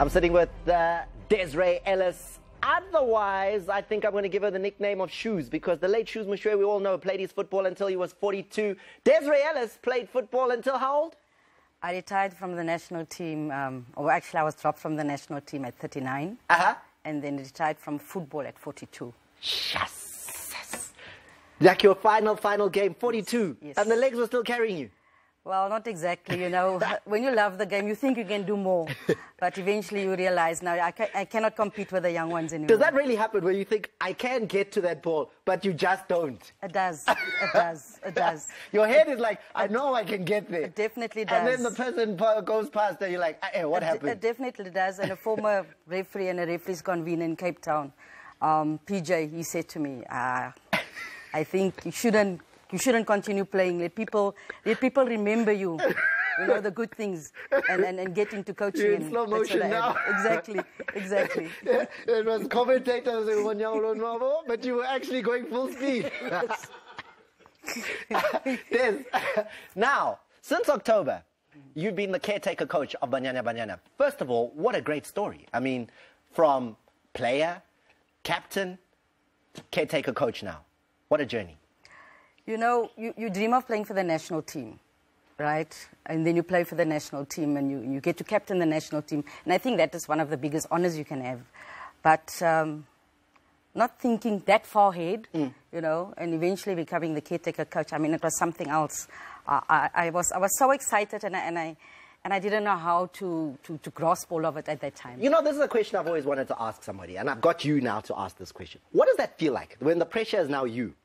I'm sitting with Desiree Ellis. Otherwise, I think I'm going to give her the nickname of Shoes, because the late Shoes Moshoe, we all know, played his football until he was 42. Desiree Ellis played football until how old? I retired from the national team, or actually I was dropped from the national team at 39. And then retired from football at 42. Yes. Like your final game, 42. Yes. And the legs were still carrying you. Well, not exactly, you know. When you love the game, you think you can do more. But eventually you realize, now I cannot compete with the young ones anymore. Does that really happen where you think, I can get to that ball, but you just don't? It does. It does. It does. Your head is like, I know I can get there. It definitely does. And then the person goes past and you're like, hey, what happened? It definitely does. And a former referee and a referee's convener in Cape Town, PJ, he said to me, I think you shouldn't continue playing. Let people remember you. You know, the good things, and get into coaching. You're in slow motion now. Exactly. Yeah, it was commentators, but you were actually going full speed. Des, now, since October, you've been the caretaker coach of Banyana Banyana. First of all, what a great story. I mean, from player, captain, caretaker coach now. What a journey. You know, you dream of playing for the national team, right? And then you play for the national team and you get to captain the national team. And I think that is one of the biggest honors you can have. But not thinking that far ahead, you know, and eventually becoming the caretaker coach, I mean, it was something else. I was so excited and I didn't know how to grasp all of it at that time. You know, this is a question I've always wanted to ask somebody, and I've got you now to ask this question. What does that feel like when the pressure is now you?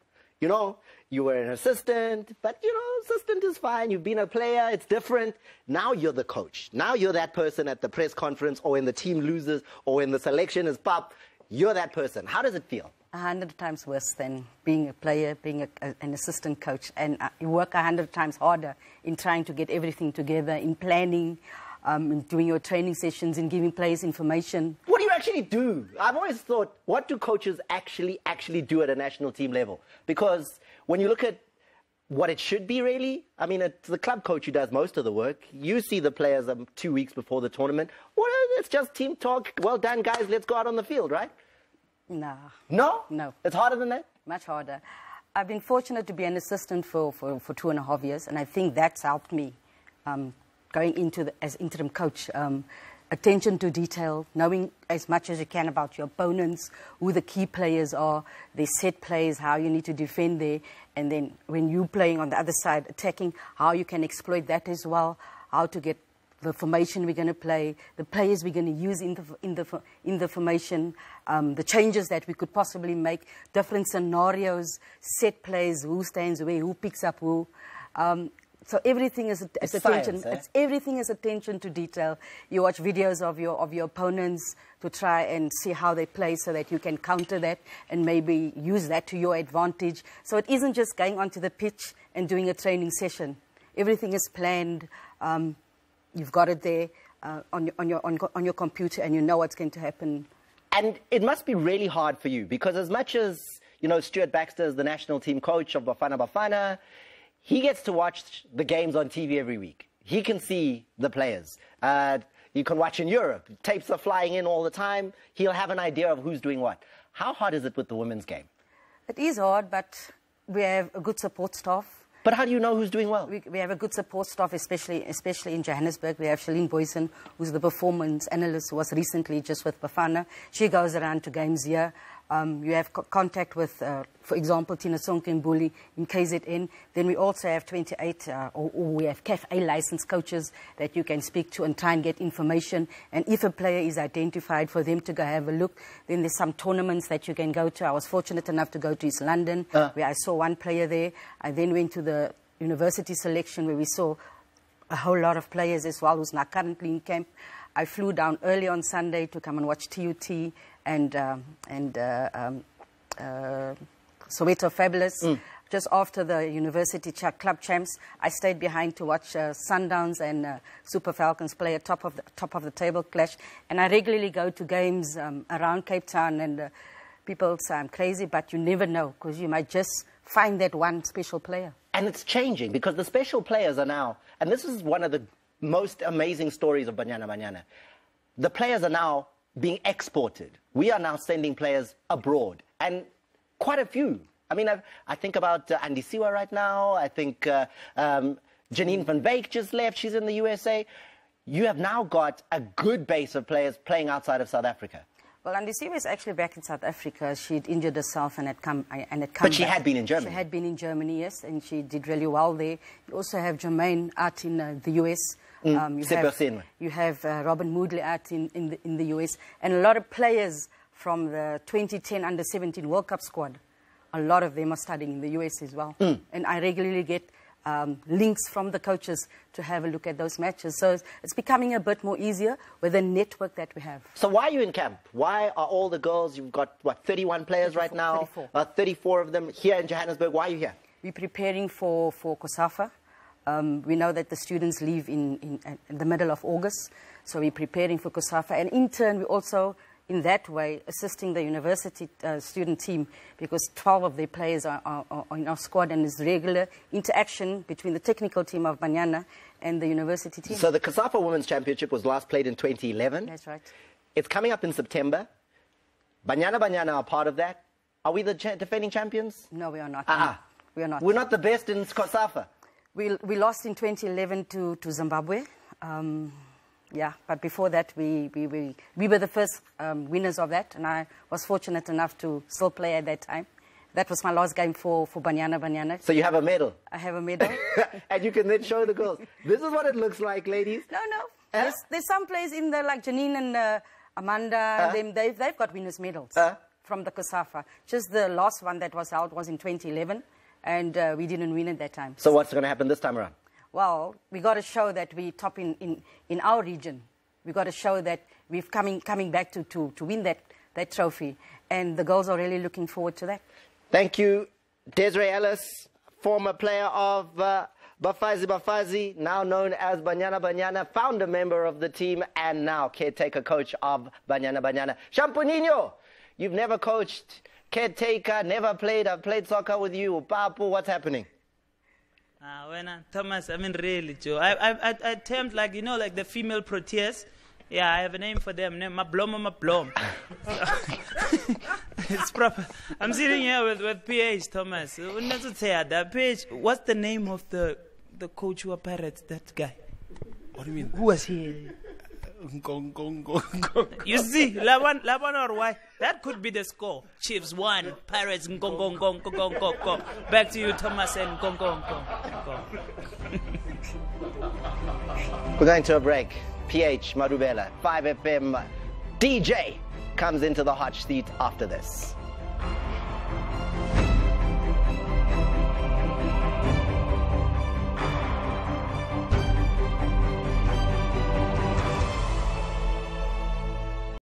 You know, you were an assistant, but, you know, assistant is fine. You've been a player. It's different. Now you're the coach. Now you're that person at the press conference or when the team loses or when the selection is popped. You're that person. How does it feel? 100 times worse than being a player, being an assistant coach. And you work 100 times harder in trying to get everything together, in planning, in doing your training sessions, in giving players information. What do you actually do? I've always thought, what do coaches actually do at a national team level? Because when you look at what it should be, really, I mean, it's the club coach who does most of the work. You see the players 2 weeks before the tournament. Well, it's just team talk. Well done, guys. Let's go out on the field, right? Nah. No? No. It's harder than that? Much harder. I've been fortunate to be an assistant for 2.5 years, and I think that's helped me going into as interim coach. Attention to detail, knowing as much as you can about your opponents, who the key players are, their set plays, how you need to defend there, and then when you're playing on the other side, attacking, how you can exploit that as well, how to get the formation we're going to play, the players we're going to use in the formation, the changes that we could possibly make, different scenarios, set plays, who stands where, who picks up who. So everything is attention. Science, Everything is attention to detail. You watch videos of your opponents to try and see how they play, so that you can counter that and maybe use that to your advantage. So it isn't just going onto the pitch and doing a training session. Everything is planned. You've got it there on your computer, and you know what's going to happen. And it must be really hard for you, because as much as, you know, Stuart Baxter is the national team coach of Bafana Bafana, he gets to watch the games on TV every week. He can see the players. You can watch in Europe. Tapes are flying in all the time. He'll have an idea of who's doing what. How hard is it with the women's game? It is hard, but we have a good support staff. But how do you know who's doing well? We have a good support staff, especially in Johannesburg. We have Shalene Boyson, who's the performance analyst, who was recently just with Bafana. She goes around to games here. You have contact with, for example, Tina Sonke in KZN. Then we also have 28, or we have CAF-A licensed coaches that you can speak to and try and get information. And if a player is identified, for them to go have a look. Then there's some tournaments that you can go to. I was fortunate enough to go to East London, where I saw one player there. I then went to the university selection, where we saw a whole lot of players as well, who's now currently in camp. I flew down early on Sunday to come and watch TUT and Soweto Fabulous. Just after the university club champs, I stayed behind to watch Sundowns and Super Falcons play a top of the table clash. And I regularly go to games around Cape Town, and people say I'm crazy, but you never know, because you might just find that one special player. And it's changing, because the special players are now, and this is one of the most amazing stories of Banyana Banyana. the players are now being exported. We are now sending players abroad, and quite a few. I mean, I think about Andy Siwa right now. I think Janine van Beek just left. She's in the USA. You have now got a good base of players playing outside of South Africa. Well, Andy Siwa is actually back in South Africa. She'd injured herself and had come But she had been in Germany. She had been in Germany, yes, and she did really well there. You also have Jermaine out in the US. You have Robin Moodley out in the US, and a lot of players from the 2010 Under-17 World Cup squad. A lot of them are studying in the US as well. And I regularly get links from the coaches to have a look at those matches. So it's becoming a bit more easier with the network that we have. So why are you in camp? Why are all the girls, you've got, what, 31 players 34, right now? 34. 34 of them here in Johannesburg. Why are you here? We're preparing for COSAFA. We know that the students leave in the middle of August. So we're preparing for COSAFA. And in turn, we're also, in that way, assisting the university student team, because 12 of their players are in our squad, and there's regular interaction between the technical team of Banyana and the university team. So the COSAFA Women's Championship was last played in 2011. That's right. It's coming up in September. Banyana are part of that. Are we the defending champions? No, we are not. We are not. We're not the best in COSAFA. We lost in 2011 to Zimbabwe. Yeah, but before that, we were the first winners of that, and I was fortunate enough to still play at that time. That was my last game for Banyana. So you have a medal? I have a medal. And you can then show the girls. This is what it looks like, ladies. No. There's some players in there, like Janine and Amanda, they've got winners' medals from the COSAFA. Just the last one that was out was in 2011, and we didn't win at that time. So what's going to happen this time around? Well, we got to show that we top in our region. We got to show that we're coming back to win that trophy, and the girls are really looking forward to that. Thank you, Desiree Ellis, former player of Bafazi, now known as Banyana, founder member of the team, and now caretaker coach of Banyana. Champunino, you've never coached, caretaker, never played. I've played soccer with you. Papu, what's happening? Thomas, I mean, really, Joe. I termed, like, you know, like the female Proteas. Yeah, I have a name for them. Mablom. It's proper. I'm sitting here with PH, Thomas. PH, what's the name of the coach who are Pirates, that guy? What do you mean? Who was he? You see, Laban or why? That could be the score. Chiefs 1, Pirates go. Back to you, Thomas, and go. We're going to a break. PH Marubela, 5FM DJ comes into the hot seat after this.